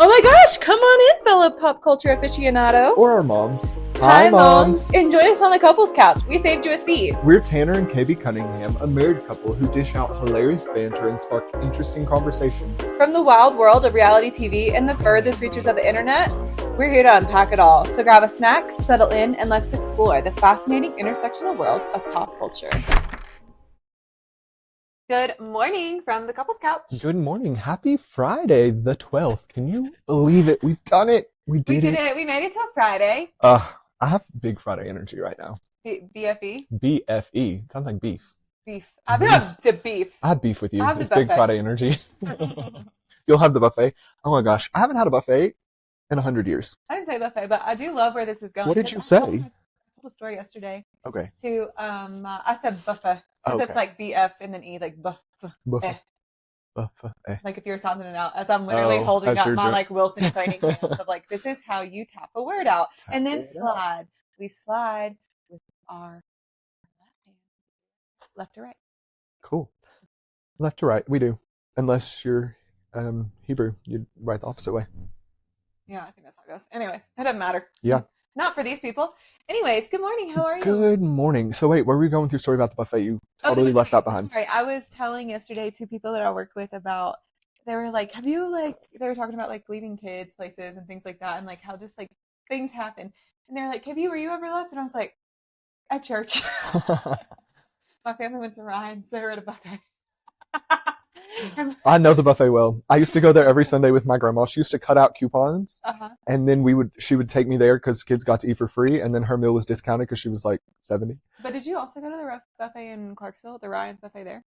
Oh my gosh, come on in, fellow pop culture aficionado. Or our moms. Hi, moms. Enjoy us on the couples couch. We saved you a seat. We're Tanner and KB Cunningham, a married couple who dish out hilarious banter and spark interesting conversation. From the wild world of reality TV and the furthest reaches of the internet, we're here to unpack it all. So grab a snack, settle in, and let's explore the fascinating intersectional world of pop culture. Good morning from the couples couch. Good morning. Happy Friday the 12th. Can you believe it? We've done it. We did it. We made it till Friday. I have big Friday energy right now. BFE? BFE. Sounds like beef. Beef. I have the beef. I have beef with you. It's buffet. Big Friday energy. You'll have the buffet. Oh my gosh. I haven't had a buffet in 100 years. I didn't say buffet, but I do love where this is going. What did you say? I told a story yesterday. Okay. I said buffet. Okay. It's like BF and then E, like buffet. Buffet. Like if you're sounding it out, as I'm literally holding up my like Wilson training hands of like, this is how you tap a word out. And then slide. We slide with our left hand. Left to right. Cool. Left to right, we do. Unless you're Hebrew, you'd write the opposite way. Yeah, I think that's how it goes. Anyways, it doesn't matter. Yeah. Not for these people. Anyways, good morning. How are you? Good morning. So wait, where were we going through story about the buffet? You totally left that behind. Sorry, I was telling yesterday to people that I work with about, they were like, they were talking about like leaving kids places and things like that and like how just like things happen. And they're like, were you ever left? And I was like, at church. My family went to Ryan's. They were at a buffet. I know the buffet well. I used to go there every Sunday with my grandma. She used to cut out coupons, and then she would take me there because kids got to eat for free, and then her meal was discounted because she was like 70. But did you also go to the buffet in Clarksville, the Ryan's buffet there?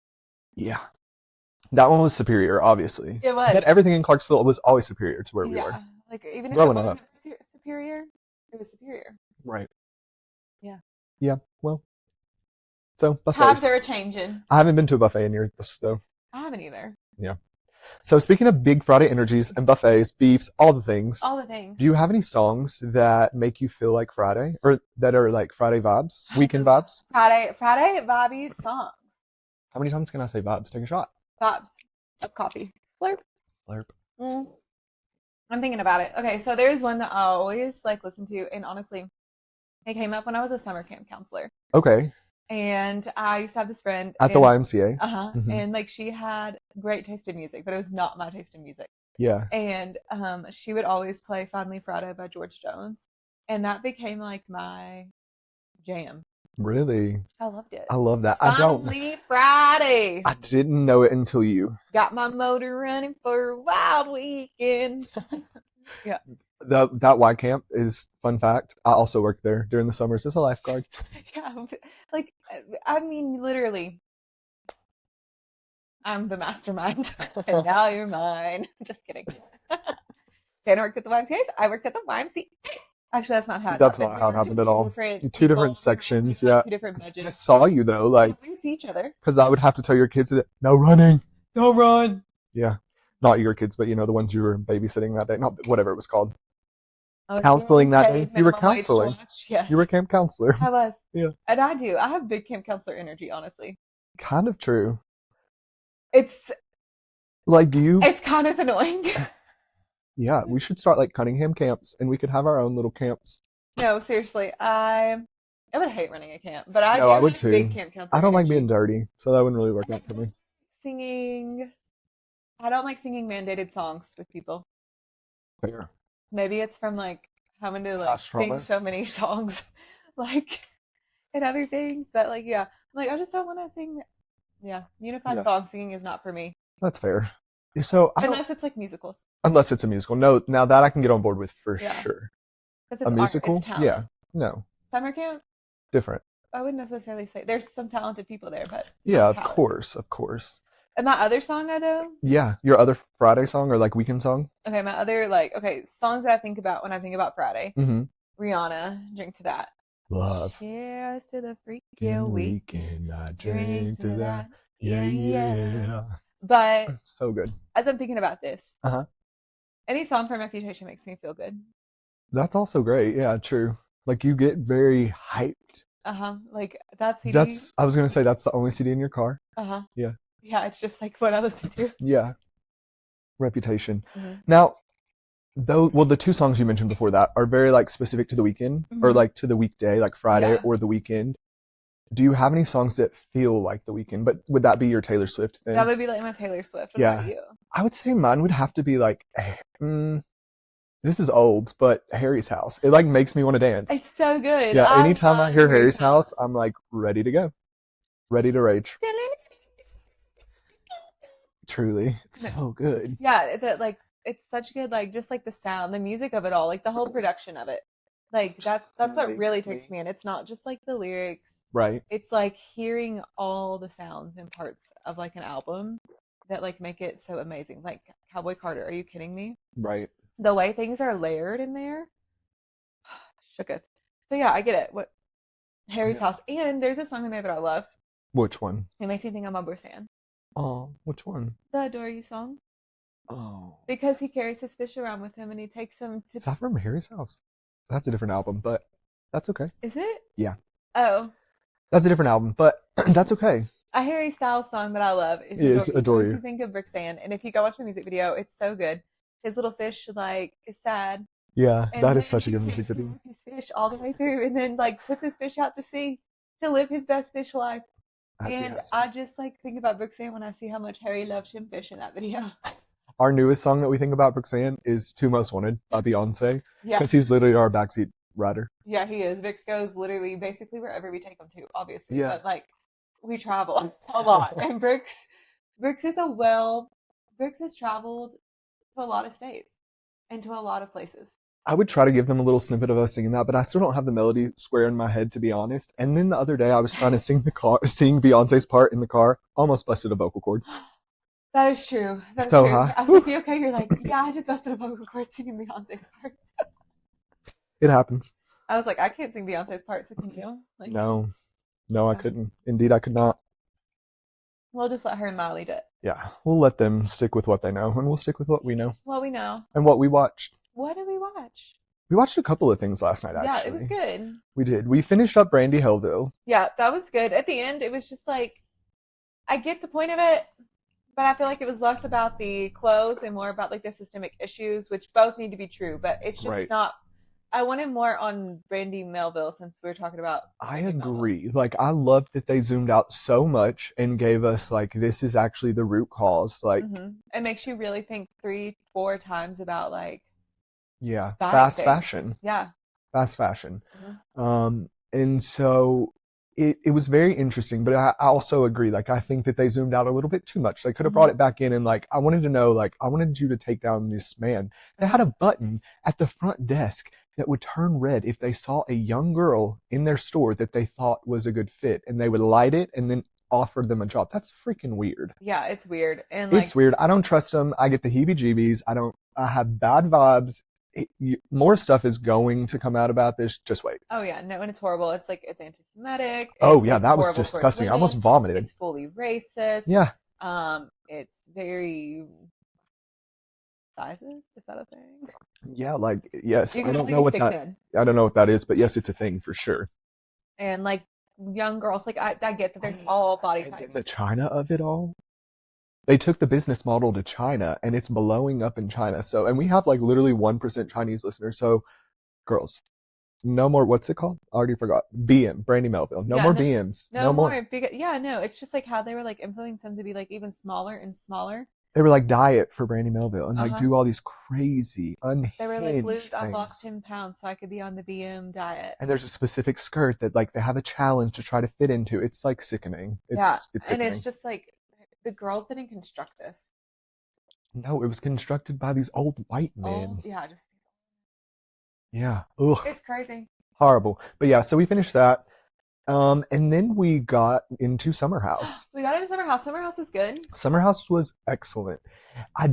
Yeah. That one was superior, obviously. It was. But everything in Clarksville was always superior to where we were. Like even if Growing it wasn't superior, it was superior. Right. Yeah. Yeah, well. So, buffets. Times are changing. I haven't been to a buffet in years, though. I haven't either. Yeah. So speaking of big Friday energies and buffets, beefs, all the things. All the things. Do you have any songs that make you feel like Friday, or that are like Friday vibes, weekend vibes? Friday vibey songs. How many times can I say vibes? Take a shot. Vibes. Of coffee. Blurp. Blurp. I'm thinking about it. Okay, so there's one that I always like listen to, and honestly, it came up when I was a summer camp counselor. Okay. And I used to have this friend at the YMCA. And like she had great taste in music, but it was not my taste in music. Yeah. And she would always play Finally Friday by George Jones, and that became like my jam. Really? I loved it. I love that. Finally Friday. I didn't know it until you. Got my motor running for a wild weekend. Yeah. That Y camp is, fun fact, I also worked there during the summers as a lifeguard. Yeah, like, I mean, literally, I'm the mastermind, and now you're mine. Just kidding. Tanner worked at the YMCA, I worked at the YMCA. Actually, that's not how it happened. That's not how it happened at all. Two different sections, yeah. Two different budgets. I saw you, though, like, we would see each other. Because I would have to tell your kids, no running. Don't run. Yeah. Not your kids, but, the ones you were babysitting that day. Not whatever it was called. Counseling that day. You were counseling. Yes. You were camp counselor. I was. Yeah. And I do. I have big camp counselor energy, honestly. Kind of true. It's like you. It's kind of annoying. Yeah, we should start like Cunningham camps, and we could have our own little camps. No, seriously, I would hate running a camp, but I would too. Big camp counselor. I don't energy. like being dirty, so that wouldn't really work out for me. I don't like singing mandated songs with people. Fair. Maybe it's from like having to like sing so many songs, like and other things. But like, yeah, I'm like, I just don't want to sing. Yeah, unified song singing is not for me. That's fair. So unless it's like musicals. Unless it's a musical, no. Now that I can get on board with for sure. It's a musical, yeah, no. Summer camp, different. I wouldn't necessarily say there's some talented people there, but yeah, of course. And my other song I do? Yeah, your other Friday song or like weekend song? Okay, my other songs that I think about when I think about Friday. Rihanna, Drink to That. Love. Cheers to the freaking weekend. I drink to that. Yeah. But so good. As I'm thinking about this, any song from Reputation makes me feel good. That's also great. Yeah, true. Like you get very hyped. Like that CD. I was gonna say that's the only CD in your car. Yeah. Yeah, it's just like what I listen to. Yeah. Reputation. Now, Though, well, the two songs you mentioned before that are very like specific to the weekend or like to the weekday, like Friday or the weekend. Do you have any songs that feel like the weekend? But would that be your Taylor Swift thing? That would be like my Taylor Swift. What about you? I would say mine would have to be like, this is old, but Harry's House. It like makes me want to dance. It's so good. Yeah, anytime I hear Harry's House, I'm like ready to go. Ready to rage. Truly. It's so good. Yeah, that like it's such good, like just like the sound, the music of it all, like the whole production of it. Like that's what really takes me in. It's not just like the lyrics. Right. It's like hearing all the sounds and parts of like an album that like make it so amazing. Like Cowboy Carter, are you kidding me? Right. The way things are layered in there. Shooketh. So yeah, I get it. What Harry's House. And there's a song in there that I love. Which one? It makes me think I'm a Bursan. Oh, which one? The Adore You song. Oh. Because he carries his fish around with him and he takes him to... Is that from Harry's House? That's a different album, but that's okay. Is it? Yeah. Oh. That's a different album, but that's okay. A Harry Styles song that I love is Adore You. Makes me think of Brixan. And if you go watch the music video, it's so good. His little fish like is sad. Yeah, that is such a good music video. His fish all the way through and then like puts his fish out to sea to live his best fish life. And I just like think about Brixan when I see how much Harry loves him fish in that video. Our newest song that we think about Brixan is Two Most Wanted by Beyonce. Yeah. Because he's literally our backseat rider. Yeah, he is. Vix goes literally basically wherever we take him to, obviously. Yeah. But like we travel a lot. And Brix has traveled to a lot of states and to a lot of places. I would try to give them a little snippet of us singing that, but I still don't have the melody square in my head, to be honest. And then the other day I was trying to sing Beyonce's part in the car, almost busted a vocal cord. That is true. That's so true. high. I was like, you okay? You're like, yeah, I just busted a vocal cord singing Beyonce's part. It happens. I was like, I can't sing Beyonce's part, so can you? Like, No, I couldn't. Indeed, I could not. We'll just let her and Miley do it. Yeah, we'll let them stick with what they know, and we'll stick with what we know. What we know. And what we watched. What did we watch? We watched a couple of things last night, actually. Yeah, it was good. We did. We finished up Brandy Hellville. Yeah, that was good. At the end, it was just like, I get the point of it, but I feel like it was less about the clothes and more about like the systemic issues, which both need to be true, but it's just not. I wanted more on Brandy Melville since we were talking about. I agree. Melville. Like, I loved that they zoomed out so much and gave us like, this is actually the root cause. Like, it makes you really think 3-4 times about like. Yeah, fast fashion. Yeah. Fast fashion. And so it was very interesting, but I also agree. Like, I think that they zoomed out a little bit too much. They could have brought it back in and like, I wanted to know, like, I wanted you to take down this man. They had a button at the front desk that would turn red if they saw a young girl in their store that they thought was a good fit, and they would light it and then offer them a job. That's freaking weird. Yeah, it's weird. And like, it's weird. I don't trust them. I get the heebie-jeebies. I have bad vibes. More stuff is going to come out about this. Just wait. Oh yeah, no, and it's horrible. It's like it's anti-Semitic. That was disgusting. I almost vomited. It's fully racist. Yeah. It's very sizes. Is that a thing? Yeah, like yes. I don't know what that is, but yes, it's a thing for sure. And like young girls, like I get that there's all body types. And the China of it all. They took the business model to China, and it's blowing up in China. So, and we have like literally 1% Chinese listeners. So, girls, no more. What's it called? I already forgot. BM, Brandy Melville. No more BMs. No more. No. It's just like how they were like influencing them to be like even smaller and smaller. They were like diet for Brandy Melville and like do all these crazy unhinged They were like, Liz, things. I've lost 10 pounds so I could be on the BM diet. And there's a specific skirt that like they have a challenge to try to fit into. It's like sickening. It's sickening. And it's just like. The girls didn't construct this. No, it was constructed by these old white men. Yeah. Ugh. It's crazy. Horrible. But yeah, so we finished that. And then we got into Summer House. We got into Summer House. Summer House was good. Summer House was excellent.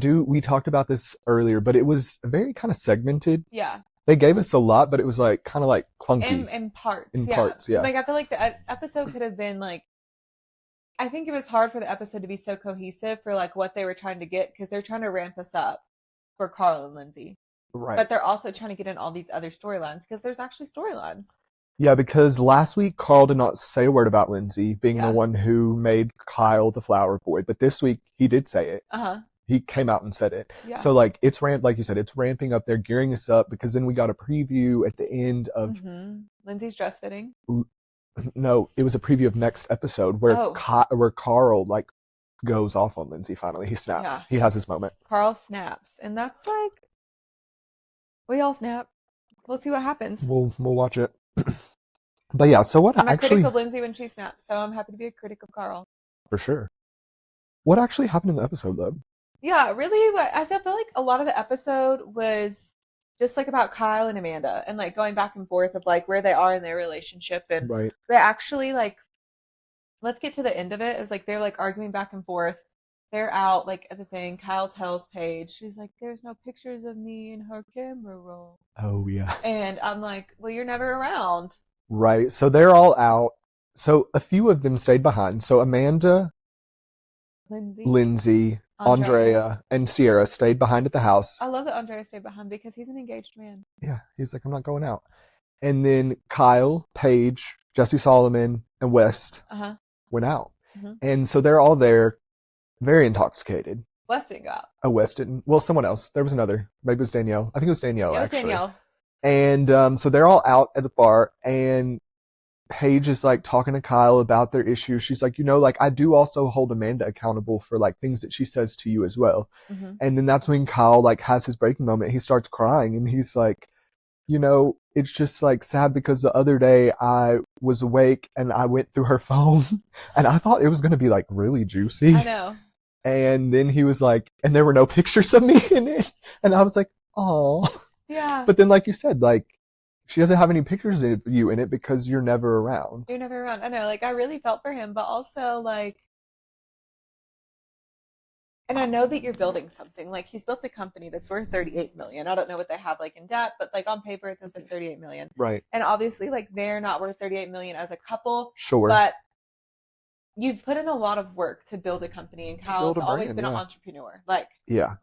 We talked about this earlier, but it was very kind of segmented. Yeah. They gave us a lot, but it was like kind of like clunky. In parts. Yeah. Like I feel like the episode could have been like, I think it was hard for the episode to be so cohesive for like what they were trying to get because they're trying to ramp us up for Carl and Lindsay. Right. But they're also trying to get in all these other storylines because there's actually storylines. Yeah, because last week Carl did not say a word about Lindsay being the one who made Kyle the flower boy, but this week he did say it. He came out and said it. Yeah. So like like you said, it's ramping up. They're gearing us up because then we got a preview at the end of Lindsay's dress fitting. No, it was a preview of next episode where where Carl like goes off on Lindsay finally. He snaps. Yeah. He has his moment. Carl snaps. And that's like, we all snap. We'll see what happens. We'll watch it. But yeah, so what I'm a critic of Lindsay when she snaps, so I'm happy to be a critic of Carl. For sure. What actually happened in the episode, though? Yeah, really, I feel like a lot of the episode was just like about Kyle and Amanda and like going back and forth of like where they are in their relationship. And they actually like, let's get to the end of it. It was like they're like arguing back and forth. They're out like at the thing. Kyle tells Paige, she's like, there's no pictures of me in her camera roll. Oh, yeah. And I'm like, well, you're never around. Right. So they're all out. So a few of them stayed behind. So Amanda, Lindsay, Andrea, and Sierra stayed behind at the house. I love that Andrea stayed behind because he's an engaged man. Yeah. He's like, I'm not going out. And then Paige, Jesse Solomon, and West went out. And so they're all there, very intoxicated. West didn't go out. Oh, West didn't. Well, someone else. There was another. Maybe it was Danielle. I think it was Danielle, yeah, it was actually. Danielle. And so they're all out at the bar, and Paige is like talking to Kyle about their issues. She's like, like I do also hold Amanda accountable for like things that she says to you as well. And then that's when Kyle like has his breaking moment. He starts crying and he's like, it's just like sad because the other day I was awake and I went through her phone and I thought it was going to be like really juicy. I know. And then he was like, and there were no pictures of me in it. And I was like, oh. Yeah. But then like you said, like, she doesn't have any pictures of you in it because you're never around. You're never around. I know, like, I really felt for him, but also, like, and I know that you're building something. Like, he's built a company that's worth $38 million. I don't know what they have, like, in debt, but, like, on paper, it says, like, $38 million. Right. And obviously, like, they're not worth $38 million as a couple. Sure. But you've put in a lot of work to build a company, and Kyle's always been an entrepreneur. Like,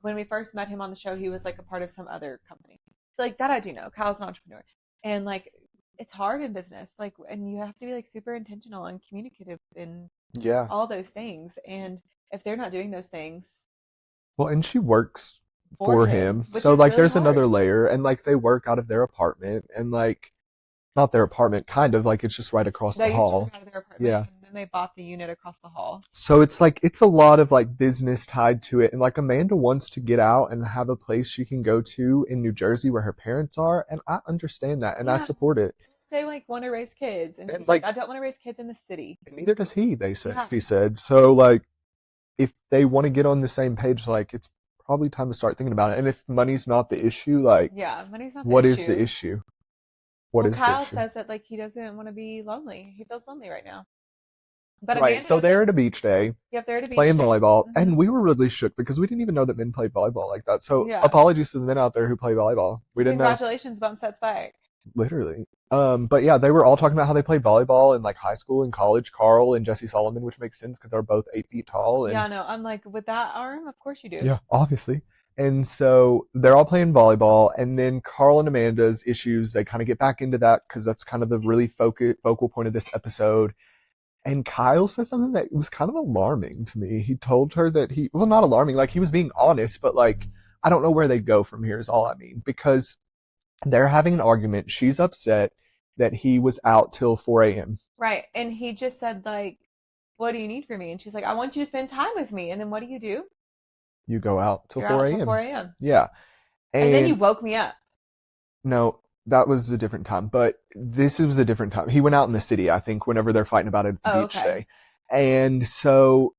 when we first met him on the show, he was, like, a part of some other company. Like, that I do know. Kyle's an entrepreneur. And, like, it's hard in business. Like, and you have to be, like, super intentional and communicative in all those things. And if they're not doing those things. Well, and she works for him. So, like, really there's hard. Another layer. And, like, they work out of their apartment. And, like, not their apartment, kind of. Like, it's just right across the hall. Used to work out of their apartment, and then they bought the unit across the hall. So it's like, it's a lot of like business tied to it. And like Amanda wants to get out and have a place she can go to in New Jersey where her parents are. And I understand that and I support it. They like want to raise kids. And he's like, I don't want to raise kids in the city. And neither does he, he said. So like, if they want to get on the same page, like it's probably time to start thinking about it. And if money's not the issue, like, money's not the issue. What is the issue? Kyle says that like he doesn't want to be lonely. He feels lonely right now. But right, so they're at a beach day, playing volleyball, and we were really shook because we didn't even know that men played volleyball like that. So apologies to the men out there who play volleyball. We didn't know. Congratulations, bump set spike. Literally. But yeah, they were all talking about how they played volleyball in like high school and college. Carl and Jesse Solomon, which makes sense because they're both 8 feet tall. And, yeah, no, I'm like, with that arm, of course you do. Yeah, obviously. And so they're all playing volleyball, and then Carl and Amanda's issues, they kind of get back into that because that's kind of the really focal point of this episode. And Kyle said something that was kind of alarming to me. He told her that not alarming, like he was being honest, but like, I don't know where they go from here is all I mean, because they're having an argument. She's upset that he was out till 4 a.m. Right. And he just said like, what do you need from me? And she's like, I want you to spend time with me. And then what do? You go out till 4 a.m. 4 a.m. Yeah. And then you woke me up. No. That was a different time, but this was a different time. He went out in the city, I think, whenever they're fighting about it at the beach day. And so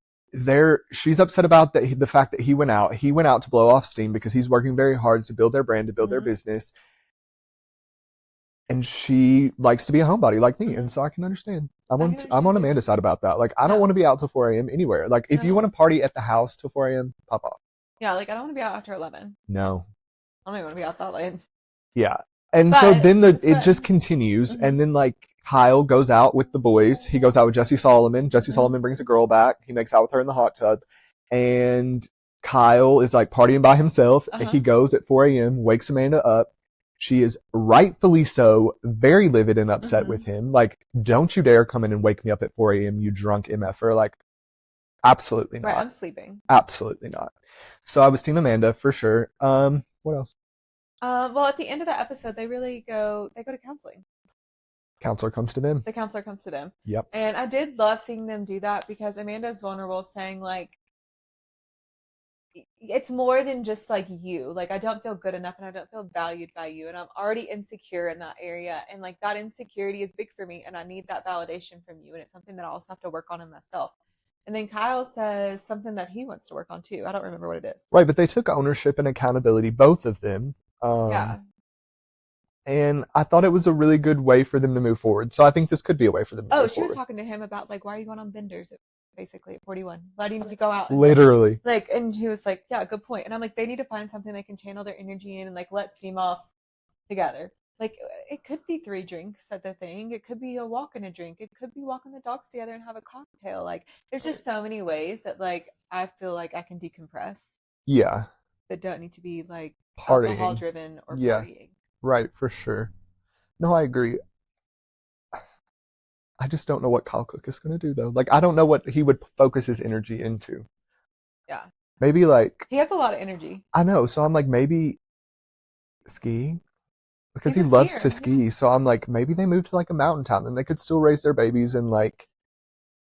she's upset about the fact that he went out. He went out to blow off steam because he's working very hard to build their brand, to build their business. And she likes to be a homebody like me. And so I can understand. I'm on Amanda's side about that. Like, I don't want to be out till 4 a.m. anywhere. Like, if you want to party at the house till 4 a.m., pop off. Yeah, like, I don't want to be out after 11. No. I don't even want to be out that late. Yeah. And so then it just continues. And then like Kyle goes out with the boys. He goes out with Jesse Solomon. Jesse Solomon brings a girl back. He makes out with her in the hot tub. And Kyle is like partying by himself. He goes at 4 a.m., wakes Amanda up. She is rightfully so very livid and upset with him. Like, don't you dare come in and wake me up at 4 a.m., you drunk MFer. Like, Absolutely Right, not. I'm sleeping. Absolutely not. So I was Team Amanda for sure. What else? Well, at the end of the episode, they go to counseling. Counselor comes to them. The counselor comes to them. Yep. And I did love seeing them do that because Amanda's vulnerable, saying like it's more than just like you. Like I don't feel good enough and I don't feel valued by you and I'm already insecure in that area and like that insecurity is big for me and I need that validation from you and it's something that I also have to work on in myself. And then Kyle says something that he wants to work on too. I don't remember what it is. Right, but they took ownership and accountability, both of them. Yeah. And I thought it was a really good way for them to move forward. So I think this could be a way for them to Oh, move she was forward. talking to him about like, why are you going on benders basically at 41? Why do you need to go out? And, Literally. like, and he was like, yeah, good point. And I'm like, they need to find something they can channel their energy in and like let steam off together. Like it could be 3 drinks at the thing. It could be a walk and a drink. It could be walking the dogs together and have a cocktail. Like there's just so many ways that like I feel like I can decompress Yeah. that don't need to be like Partying. alcohol driven or Yeah. partying. Right, for sure. No, I agree. I just don't know what Kyle Cook is going to do, though. Like, I don't know what he would focus his energy into. Yeah. Maybe, like... He has a lot of energy. I know, so I'm like, maybe skiing? Because He's he a loves skier, to ski, yeah. so I'm like, maybe they move to, like, a mountain town, and they could still raise their babies and, like,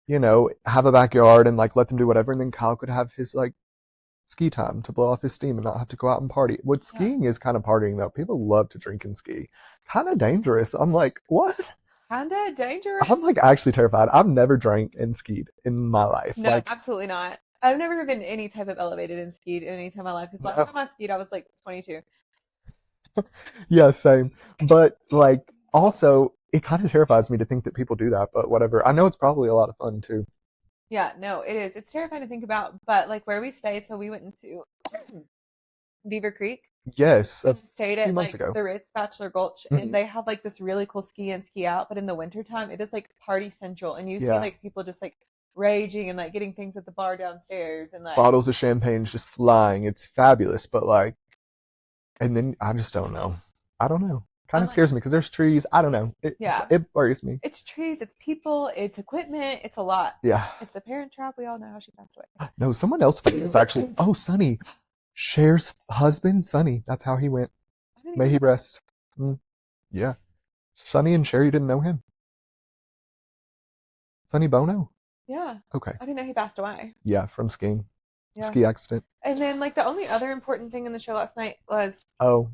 you know, have a backyard and, like, let them do whatever, and then Kyle could have his, like, ski time to blow off his steam and not have to go out and party. What Yeah. skiing is kind of partying, though. People love to drink and ski. Kind of dangerous. I'm like, what? Kinda dangerous. I'm like actually terrified. I've never drank and skied in my life. No, Like, absolutely not. I've never been any type of elevated and skied in any time in my life. Because last no. time I skied, I was like 22. Yeah, same. But like, also, it kind of terrifies me to think that people do that. But whatever. I know it's probably a lot of fun too. Yeah, no, it is. It's terrifying to think about. But like where we stayed, so we went into Beaver Creek. Yes, a We stayed few at months like ago. the Ritz Bachelor Gulch, Mhm. and they have like this really cool ski in, ski out. But in the wintertime, it is like party central, and you see Yeah, like people just like raging and like getting things at the bar downstairs, and like bottles of champagne just flying. It's fabulous. But like, and then I just don't know. I don't know. Kind I'm of like, scares me because there's trees. I don't know. yeah, It worries me. it's trees, it's people, it's equipment, it's a lot. Yeah. It's the Parent Trap. We all know how she passed away. No, someone else famous actually. Oh, Sonny. Cher's husband, Sonny. That's how he went. I didn't May even he know. rest. Mm, yeah. Sonny and Cher, you didn't know him? Sonny Bono? Yeah, Okay. I didn't know he passed away. Yeah, from skiing. Yeah. Ski accident. And then like the only other important thing in the show last night was Oh,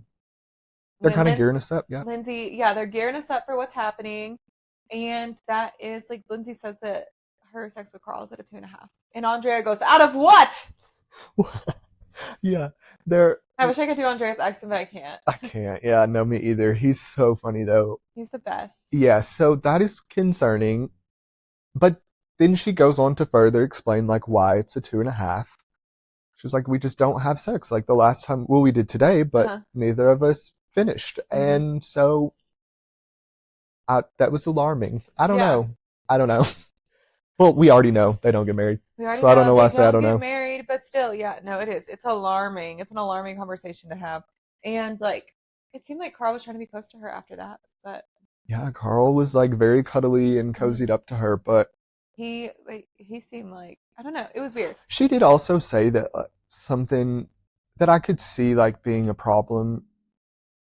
they're when kind of gearing us up. Yeah. Lindsay, yeah, they're gearing us up for what's happening. And that is like Lindsay says that her sex with Carl is at a 2.5. And Andrea goes, out of what? Yeah. They're. I wish I could do Andrea's accent, but I can't. I can't. Yeah, no, me either. He's so funny though. He's the best. Yeah, so that is concerning. But then she goes on to further explain like why it's a 2.5. She's like, we just don't have sex. Like the last time, well, we did today, but Uh-huh. neither of us finished. Mhm. And so that was alarming. I don't Yeah. know. I don't know. Well, we already know they don't get married. We already So I don't know why I they say I don't get know. married, but still, yeah, no, it is. It's alarming. It's an alarming conversation to have. And like, it seemed like Carl was trying to be close to her after that, but Yeah, Carl was like very cuddly and cozied up to her, but he seemed like I don't know. It was weird. she did also say that something that I could see like being a problem.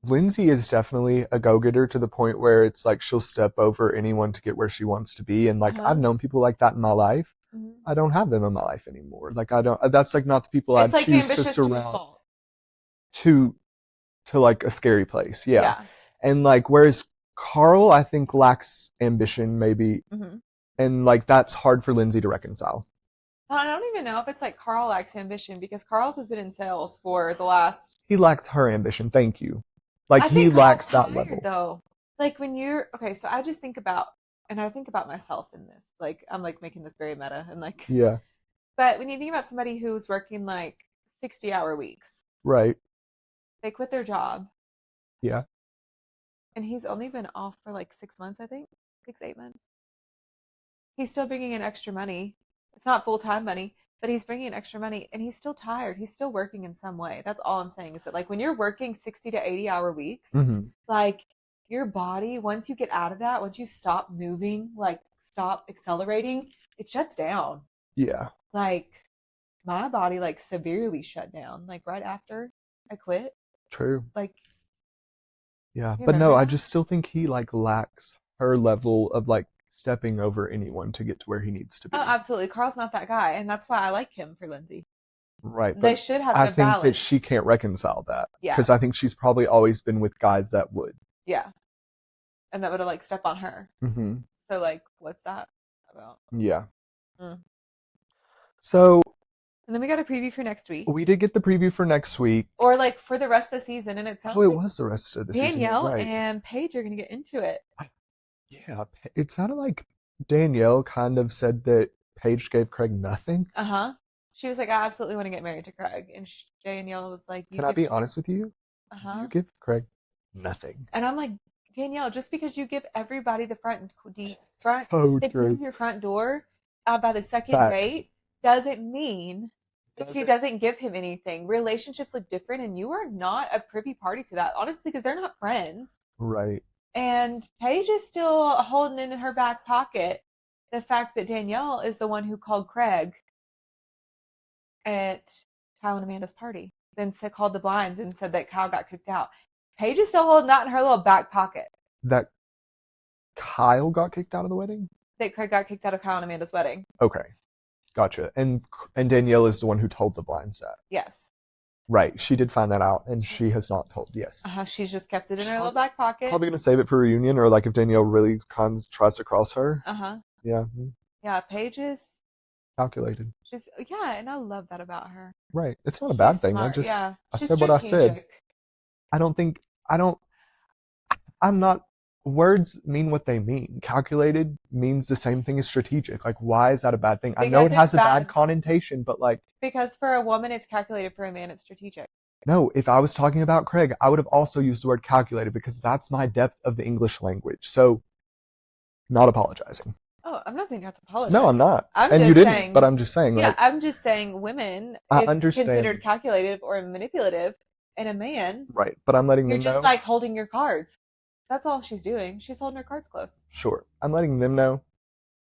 Lindsay is definitely a go-getter to the point where it's like she'll step over anyone to get where she wants to be. And like Uh-huh. I've known people like that in my life. Mhm. I don't have them in my life anymore. Like I don't. That's like not the people It's I'd like choose to ambitious to a surround fault. to like a scary place. Yeah. Yeah. And like whereas Carl, I think lacks ambition maybe, Mhm. and like that's hard for Lindsay to reconcile. I don't even know if it's like Carl lacks ambition because Carl's has been in sales for the last. He lacks her ambition. Thank you. Like I he think lacks Carl's that tired, level. though. Like when you're okay, so I just think about, and I think about myself in this. Like I'm like making this very meta and like, Yeah. but when you think about somebody who's working like 60-hour weeks, Right. they quit their job, Yeah. and he's only been off for like 6 months, I think, 6, 8 months. He's still bringing in extra money. It's not full-time money, but he's bringing in extra money and he's still tired. He's still working in some way. That's all I'm saying is that like when you're working 60 to 80-hour weeks, Mm-hmm. like your body, once you get out of that, once you stop moving, like stop accelerating, it shuts down. Yeah. like my body like severely shut down like right after I quit. True. Like, Yeah. you But no, remember I that? just still think he like lacks her level of like stepping over anyone to get to where he needs to be. Oh, absolutely. Carl's not that guy, and that's why I like him for Lindsay. Right. They But should have I the think that balance. she can't reconcile that. Yeah. Because I think she's probably always been with guys that would. Yeah. And that would have like stepped on her. Mm-hmm. So like, what's that about? Yeah. Mm. So And then we got a preview for next week, we did get the preview for next week. or like for the rest of the season, and it sounds Oh, it like was the rest of the season. Danielle Right. and Paige are gonna get into it. Yeah. It sounded like Danielle kind of said that Paige gave Craig nothing. She was like, I absolutely want to get married to Craig, and Danielle was like, Can I be honest with you? You give Craig nothing. And I'm like, Danielle, just because you give everybody the front, So they true. prove your front door by the second Facts. date, doesn't mean that she Doesn't- doesn't give him anything. Relationships look different, and you are not a privy party to that, honestly, because they're not friends. Right. And Paige is still holding in her back pocket the fact that Danielle is the one who called Craig at Kyle and Amanda's party, then called the blinds and said that Kyle got kicked out. Paige is still holding that in her little back pocket. That Kyle got kicked out of the wedding? That Craig got kicked out of Kyle and Amanda's wedding. Okay. Gotcha. And Danielle is the one who told the blinds that. Yes. Right. She did find that out, and she has not told. Yes. She's just kept it in her little back pocket. Probably going to save it for reunion, or like if Danielle really tries to cross her. Yeah. Yeah, Paige is Calculated. yeah, and I love that about her. Right. It's not a bad She's thing. smart. I She's said what I said. strategic. I'm not, words mean what they mean. Calculated means the same thing as strategic. Like, why is that a bad thing? I know Because it has it's a bad bad. connotation, but like, Because for a woman it's calculated, for a man it's strategic. no, if I was talking about Craig, I would have also used the word calculated because that's my depth of the English language. So, not apologizing. Oh, I'm not saying you have to apologize. No, I'm not. I'm And just you didn't, saying, but I'm just saying. yeah, Like, I'm just saying women, I it's understand. considered calculative or manipulative, and a man, right. But I'm letting you're them just know. like holding your cards. That's all she's doing. She's holding her cards close. Sure. I'm letting them know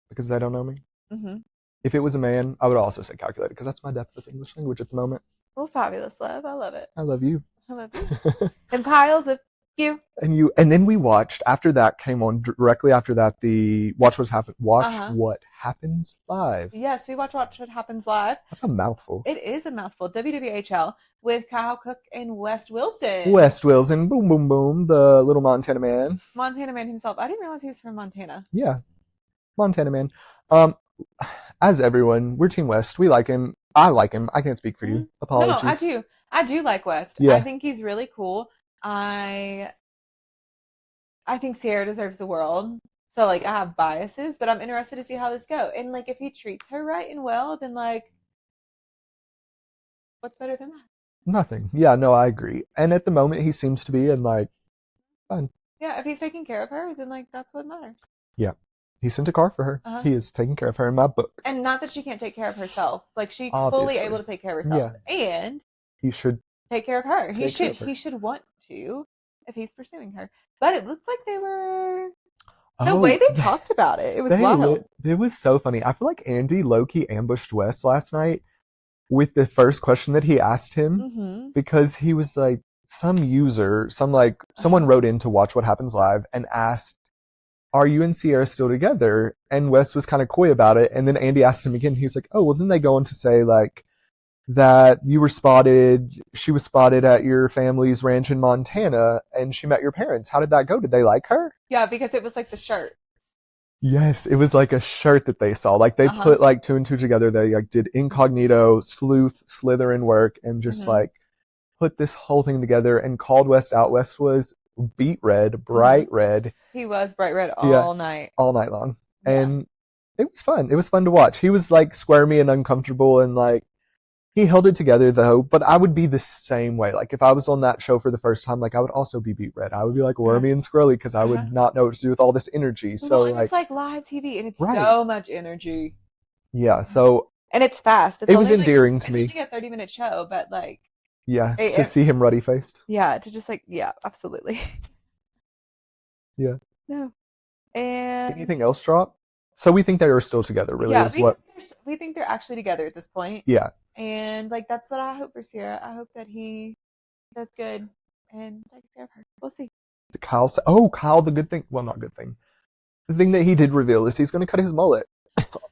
because they don't know me. Mm-hmm. If it was a man, I would also say calculated because that's my depth of English language at the moment. Well, fabulous, love. I love it. I love you. I love you. And piles of you. And then we watched, after that came on, directly after that, the Watch What Happens Live. Yes, we watch What Happens Live. That's a mouthful. It is a mouthful. WWHL with Kyle Cook and West Wilson. West Wilson, boom, boom, boom, the little Montana man. Montana man himself. I didn't realize he was from Montana. Yeah, Montana man. As everyone, we're Team West. We like him. I like him. I can't speak for you. Apologies. No, I do. I do like West. Yeah. I think he's really cool. I think Sierra deserves the world. So like I have biases, but I'm interested to see how this goes. And like if he treats her right and well, then like what's better than that? Nothing. Yeah, no, I agree. And at the moment, he seems to be, and like, fine. Yeah, if he's taking care of her, then like that's what matters. Yeah. He sent a car for her. He is taking care of her in my book. And not that she can't take care of herself. Like she's Obviously. fully able to take care of herself. Yeah. And he should take care of her. He her. should want to if he's pursuing her. But it looked like they were the way they talked about it. It was wild. It was so funny. I feel like Andy low-key ambushed Wes last night with the first question that he asked him because he was like, someone wrote in to Watch What Happens Live and asked, are you and Sierra still together? And Wes was kind of coy about it. And then Andy asked him again. He was like, oh, well, then they go on to say like that she was spotted at your family's ranch in Montana and she met your parents. How did that go? Did they like her? Yeah, because it was like the shirt. Yes, it was like a shirt that they saw. Like they put like 2 and 2 together. They like did incognito, sleuth, Slytherin work and just like put this whole thing together and called West out. West was beet red, bright red. He was bright red all night. All night long. Yeah. And it was fun. It was fun to watch. He was like squirmy and uncomfortable and like he held it together though, but I would be the same way. Like if I was on that show for the first time, like I would also be beet red. I would be like wormy and squirrely because I would not know what to do with all this energy. So and like it's like live TV and it's so much energy. Yeah, so and it's fast. It was endearing to me. It's only a 30-minute show, but like to see him ruddy faced. Yeah, to just like absolutely. Yeah. No. And anything else drop? So we think they are still together, really, Yeah, is what. we think they're actually together at this point. Yeah. And like that's what I hope for Sierra. I hope that he does good and takes care of her. We'll see. Kyle, the good thing. Well, not good thing. The thing that he did reveal is he's going to cut his mullet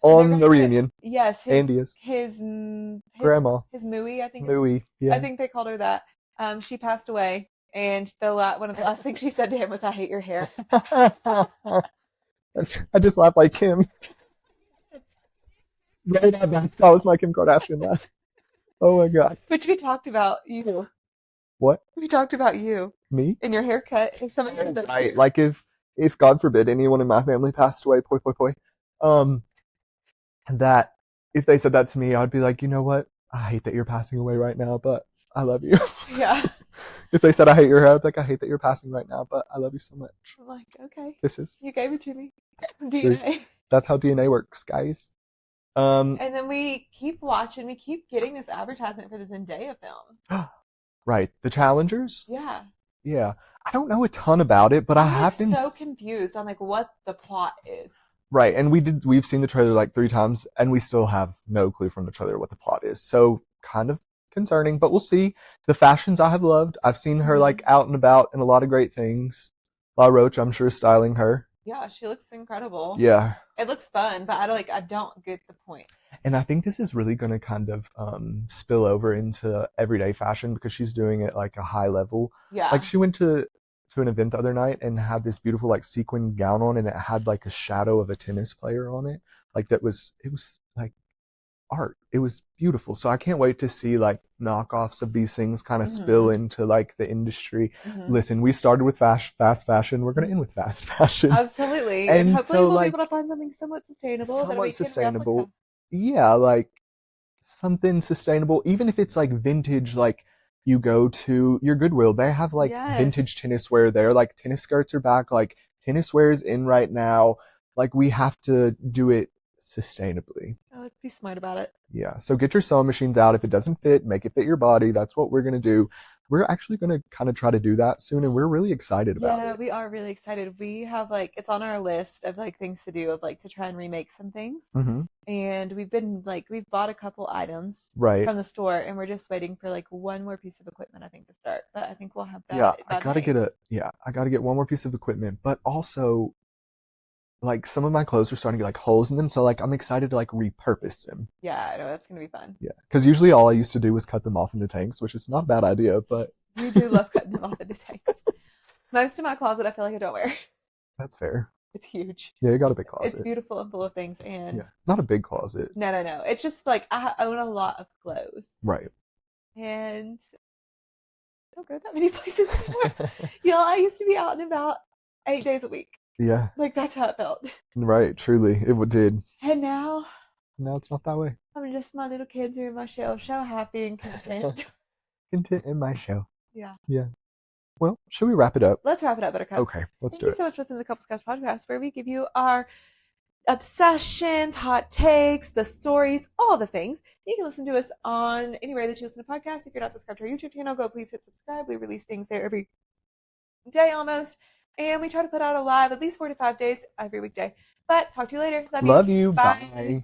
on the reunion. Yes, Andy is. His grandma. His Mooey, I think. Mooey, yeah. I think they called her that. She passed away, and one of the last things she said to him was, "I hate your hair." I just laugh like Kim. That was my Kim Kardashian laugh. Oh my god. But we talked about you. What? We talked about you. Me? And your haircut. Right. Like if God forbid anyone in my family passed away, that if they said that to me, I'd be like, you know what? I hate that you're passing away right now, but I love you. Yeah. If they said I hate your hair, I'd be like, I hate that you're passing right now, but I love you so much. I'm like, okay. Kisses. You gave it to me. DNA. That's how DNA works, guys. And then we keep watching. We keep getting this advertisement for the Zendaya film. Right. The Challengers? Yeah. Yeah. I don't know a ton about it, but I have been so confused on like what the plot is. Right. And we've seen the trailer like 3 times and we still have no clue from the trailer what the plot is. So kind of concerning, but we'll see. The fashions I have loved. I've seen her like out and about in a lot of great things. La Roche, I'm sure, is styling her. Yeah, she looks incredible. Yeah. It looks fun, but I don't get the point. And I think this is really going to kind of spill over into everyday fashion because she's doing it like a high level. Yeah. Like she went to an event the other night and had this beautiful like sequin gown on and it had like a shadow of a tennis player on it. Like it was like art. It was beautiful. So I can't wait to see like knockoffs of these things kind of spill into like the industry. Listen, we started with fast fashion. We're going to end with fast fashion. Absolutely. And hopefully we'll be able to find something somewhat sustainable. Yeah, like something sustainable. Even if it's like vintage, like you go to your Goodwill, they have like vintage tennis wear there. Like tennis skirts are back. Like tennis wear is in right now. Like we have to do it sustainably. Oh, let's be smart about it. Yeah. So get your sewing machines out. If it doesn't fit, make it fit your body. That's what we're going to do. We're actually going to kind of try to do that soon, and we're really excited about it. Yeah, we are really excited. We have like, it's on our list of like things to do, of like to try and remake some things. And we've bought a couple items from the store, and we're just waiting for like one more piece of equipment, I think, to start. But I think we'll have that. Yeah, I gotta get one more piece of equipment, but also like some of my clothes are starting to get like holes in them, so like I'm excited to like repurpose them. Yeah, I know, that's gonna be fun. Yeah, because usually all I used to do was cut them off into tanks, which is not a bad idea, but you do love cutting them off into tanks. Most of my closet I feel like I don't wear. That's fair. It's huge. Yeah, you got a big closet. It's beautiful and full of things, and not a big closet. No. It's just like I own a lot of clothes. Right. And I don't go that many places anymore. I used to be out and about 8 days a week. Yeah. Like that's how it felt. Right, truly. It did. And now it's not that way. I'm just my little kids are in my shell, so happy and content. Content in my shell. Yeah. Yeah. Well, should we wrap it up? Let's wrap it up, Buttercup. Okay, let's do it. Thank you so much for listening to the Couples Cast podcast, where we give you our obsessions, hot takes, the stories, all the things. You can listen to us on anywhere that you listen to podcasts. If you're not subscribed to our YouTube channel, go please hit subscribe. We release things there every day almost. And we try to put out a live at least 4 to 5 days every weekday. But talk to you later. Love you. Bye.